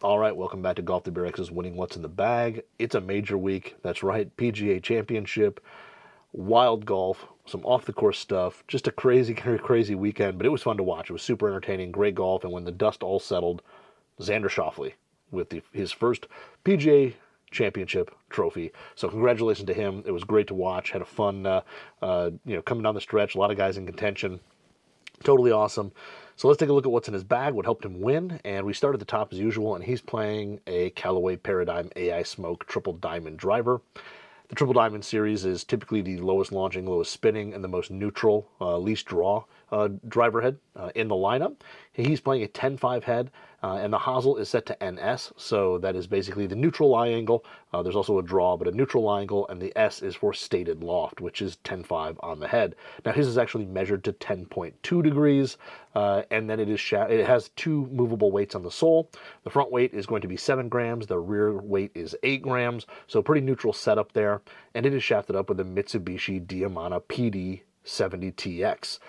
All right, welcome back to Golf the BRX's Winning What's in the Bag. It's a major week. That's right, PGA Championship, wild golf, some off-the-course stuff. Just a crazy weekend, but it was fun to watch. It was super entertaining, great golf, and when the dust all settled, Xander Schauffele with his first PGA Championship trophy. So congratulations to him. It was great to watch. Had a fun, coming down the stretch. A lot of guys in contention. Totally awesome. So let's take a look at what's in his bag, what helped him win. And we start at the top as usual, and he's playing a Callaway Paradym AI Smoke Triple Diamond driver. The Triple Diamond series is typically the lowest launching, lowest spinning, and the most neutral, least draw driver head in the lineup. He's playing a 10.5 head, and the hosel is set to NS, so that is basically the neutral lie angle. There's also a draw, but a neutral lie angle, and the S is for stated loft, which is 10.5 on the head. Now his is actually measured to 10.2 degrees, and then it has two movable weights on the sole. The front weight is going to be 7 grams, the rear weight is 8 grams, so pretty neutral setup there, and it is shafted up with a Mitsubishi Diamana PD 70TX.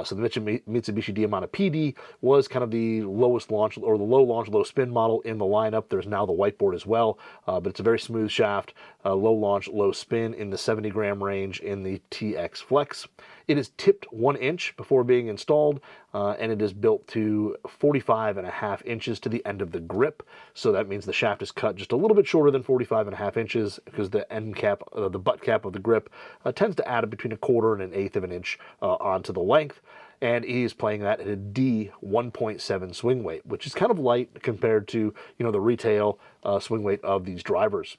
So the Mitsubishi Diamana PD was kind of the lowest launch, or the low launch, low spin model in the lineup. There's now the whiteboard as well, but it's a very smooth shaft, low launch, low spin in the 70 gram range in the TX Flex. It is tipped 1 inch before being installed, and it is built to 45.5 inches to the end of the grip. So that means the shaft is cut just a little bit shorter than 45.5 inches because the end cap, the butt cap of the grip, tends to add between 1/4 and 1/8 of an inch onto the length. And he's playing that at a D 1.7 swing weight, which is kind of light compared to the retail swing weight of these drivers.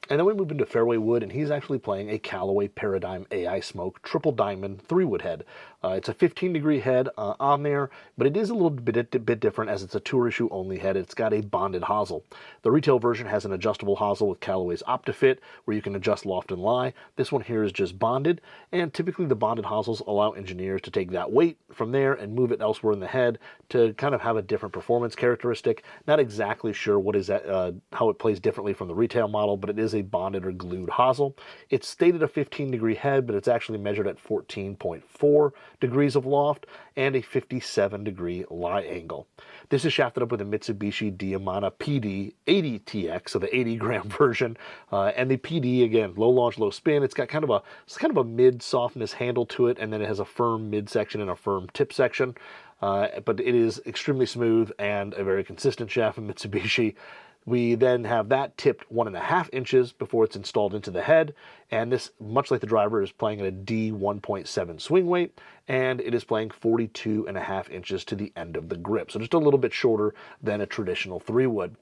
And then we move into fairway wood, and he's actually playing a Callaway Paradym AI Smoke Triple Diamond 3-wood head. It's a 15-degree head on there, but it is a little bit different as it's a tour issue only head. It's got a bonded hosel. The retail version has an adjustable hosel with Callaway's OptiFit, where you can adjust loft and lie. This one here is just bonded, and typically the bonded hosels allow engineers to take that weight from there and move it elsewhere in the head to kind of have a different performance characteristic. Not exactly sure what is that, how it plays differently from the retail model, but it is a bonded or glued hosel. It's stated a 15-degree head, but it's actually measured at 14.4 degrees of loft and a 57-degree lie angle. This is shafted up with a Mitsubishi Diamana PD 80TX, so the 80-gram version, and the PD, again, low launch, low spin. It's got kind of a mid-softness handle to it, and then it has a firm midsection and a firm tip section, but it is extremely smooth and a very consistent shaft from Mitsubishi. We then have that tipped 1.5 inches before it's installed into the head, and this, much like the driver, is playing at a D 1.7 swing weight, and it is playing 42.5 inches to the end of the grip, so just a little bit shorter than a traditional 3-wood.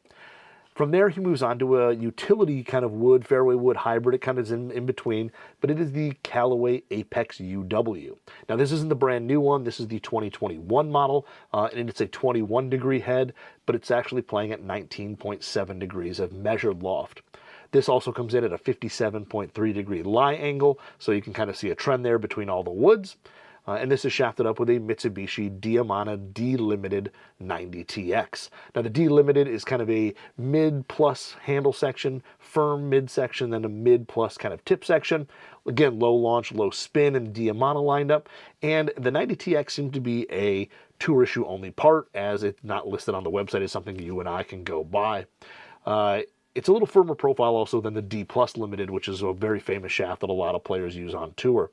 From there, he moves on to a utility kind of wood, fairway wood hybrid. It kind of is in between, but it is the Callaway Apex UW. Now, this isn't the brand new one. This is the 2021 model, and it's a 21-degree head, but it's actually playing at 19.7 degrees of measured loft. This also comes in at a 57.3-degree lie angle, so you can kind of see a trend there between all the woods. And this is shafted up with a Mitsubishi Diamana D-Limited 90TX. Now the D-Limited is kind of a mid-plus handle section, firm mid-section, then a mid-plus kind of tip section. Again, low launch, low spin, and Diamana lined up. And the 90TX seems to be a tour issue only part, as it's not listed on the website as something you and I can go buy. It's a little firmer profile also than the D-Plus Limited, which is a very famous shaft that a lot of players use on tour.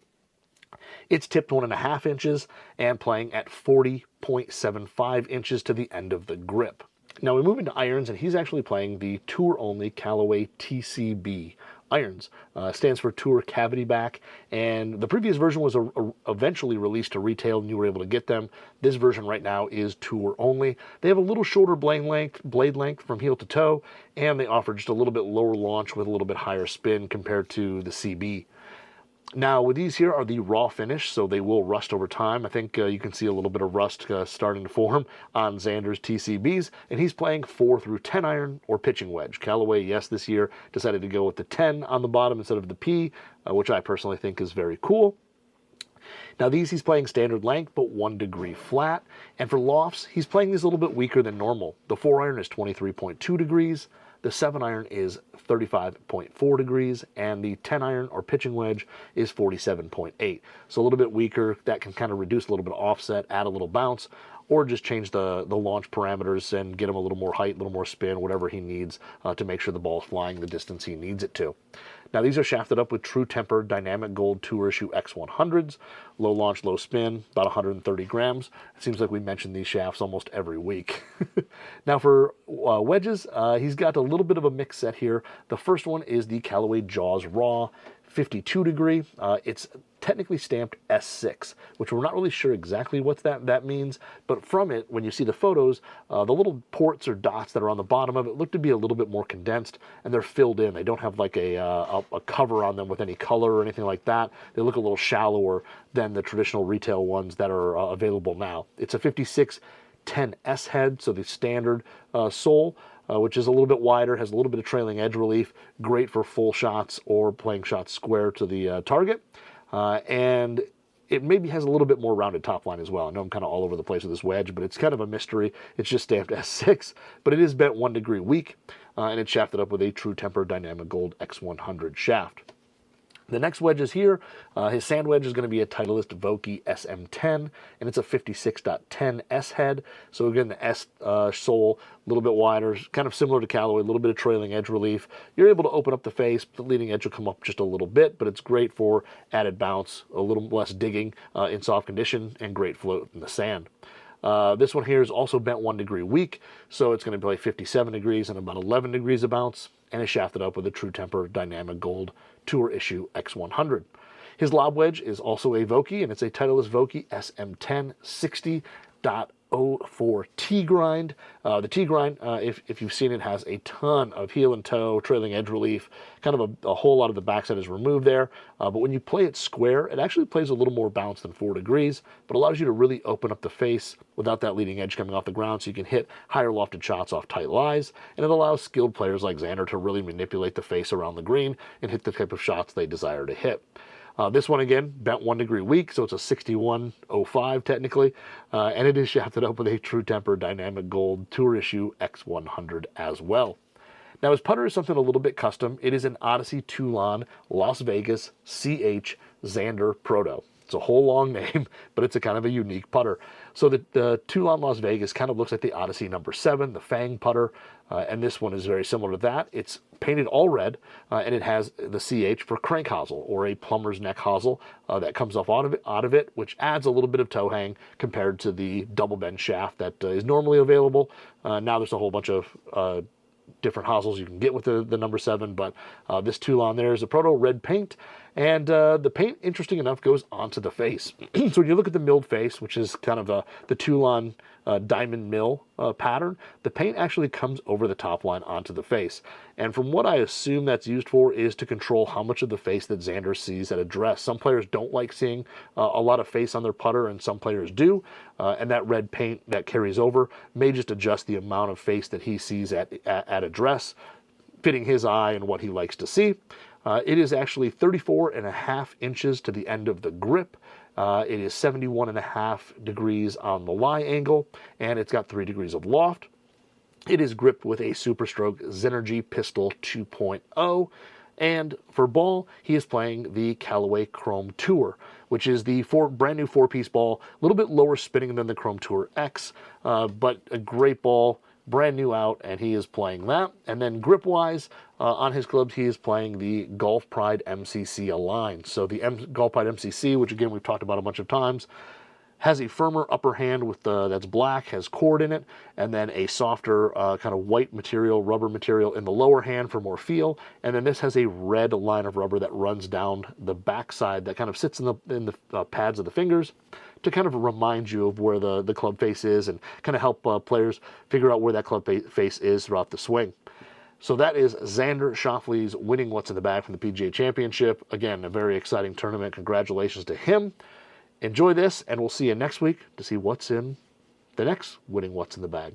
It's tipped 1.5 inches and playing at 40.75 inches to the end of the grip. Now we move into irons, and he's actually playing the tour-only Callaway TCB irons. Stands for Tour Cavity Back, and the previous version was eventually released to retail, and you were able to get them. This version right now is tour only. They have a little shorter blade length from heel to toe, and they offer just a little bit lower launch with a little bit higher spin compared to the CB. Now, with these here are the raw finish, so they will rust over time. I think you can see a little bit of rust starting to form on Xander's TCBs, and he's playing 4 through 10 iron or pitching wedge. Callaway, yes, this year decided to go with the 10 on the bottom instead of the P, which I personally think is very cool. Now these he's playing standard length, but 1 degree flat. And for lofts, he's playing these a little bit weaker than normal. The 4 iron is 23.2 degrees. The 7 iron is 35.4 degrees, and the 10 iron or pitching wedge is 47.8. So a little bit weaker. That can kind of reduce a little bit of offset, add a little bounce. or just change the launch parameters and get him a little more height, a little more spin, whatever he needs to make sure the ball is flying the distance he needs it to. Now, these are shafted up with True Temper Dynamic Gold Tour Issue X100s. Low launch, low spin, about 130 grams. It seems like we mention these shafts almost every week. Now, for wedges, he's got a little bit of a mix set here. The first one is the Callaway Jaws Raw 52 degree. It's technically stamped S6, which we're not really sure exactly what that means, but from it, when you see the photos, the little ports or dots that are on the bottom of it look to be a little bit more condensed, and they're filled in. They don't have like a cover on them with any color or anything like that. They look a little shallower than the traditional retail ones that are available now. It's a 5610S head, so the standard sole, which is a little bit wider, has a little bit of trailing edge relief, great for full shots or playing shots square to the target. And it maybe has a little bit more rounded top line as well. I know I'm kind of all over the place with this wedge, but it's kind of a mystery. It's just stamped S6, but it is bent 1 degree weak, and it's shafted up with a True Temper Dynamic Gold X100 shaft. The next wedge is here. His sand wedge is going to be a Titleist Vokey SM10, and it's a 56.10 S head. So again, the S sole, a little bit wider, kind of similar to Callaway, a little bit of trailing edge relief. You're able to open up the face, the leading edge will come up just a little bit, but it's great for added bounce, a little less digging in soft condition, and great float in the sand. This one here is also bent 1 degree weak, so it's going to be like 57 degrees and about 11 degrees of bounce, and is shafted up with a True Temper Dynamic Gold Tour Issue X100. His lob wedge is also a Vokey, and it's a Titleist Vokey SM10 60.04 T-grind. The T-grind, if you've seen it, has a ton of heel and toe, trailing edge relief. Kind of a whole lot of the backside is removed there. But when you play it square, it actually plays a little more bounce than 4 degrees, but allows you to really open up the face without that leading edge coming off the ground, so you can hit higher lofted shots off tight lies. And it allows skilled players like Xander to really manipulate the face around the green and hit the type of shots they desire to hit. This one, again, bent 1 degree weak, so it's a 6105 technically, and it is shafted up with a True Temper Dynamic Gold Tour Issue X100 as well. Now, his putter is something a little bit custom. It is an Odyssey Toulon Las Vegas CH Xander Proto. It's a whole long name, but it's a kind of a unique putter. So the Toulon Las Vegas kind of looks like the Odyssey number 7, the Fang putter, and this one is very similar to that. It's painted all red, and it has the CH for crank hosel, or a plumber's neck hosel that comes off out of it, which adds a little bit of toe hang compared to the double bend shaft that is normally available. Now there's a whole bunch of different hosels you can get with the number 7, but this Toulon there is a Proto red paint, and the paint, interesting enough, goes onto the face. So when you look at the milled face, which is kind of the Toulon diamond mill pattern, the paint actually comes over the top line onto the face. And from what I assume that's used for is to control how much of the face that Xander sees at address. Some players don't like seeing a lot of face on their putter, and some players do. And that red paint that carries over may just adjust the amount of face that he sees at address, fitting his eye and what he likes to see. It is actually 34.5 inches to the end of the grip. It is 71.5 degrees on the lie angle, and it's got 3 degrees of loft. It is gripped with a Superstroke Zenergy Pistol 2.0. And for ball, he is playing the Callaway Chrome Tour, which is the brand new 4-piece ball, a little bit lower spinning than the Chrome Tour X, but a great ball, brand new out, and he is playing that. And then grip-wise, on his clubs, he is playing the Golf Pride MCC Align. So the Golf Pride MCC, which again we've talked about a bunch of times, has a firmer upper hand with that's black, has cord in it, and then a softer kind of white material, rubber material in the lower hand for more feel. And then this has a red line of rubber that runs down the backside that kind of sits in the pads of the fingers to kind of remind you of where the club face is and kind of help players figure out where that club face is throughout the swing. So that is Xander Schauffele's winning What's in the Bag from the PGA Championship. Again, a very exciting tournament. Congratulations to him. Enjoy this, and we'll see you next week to see what's in the next winning What's in the Bag.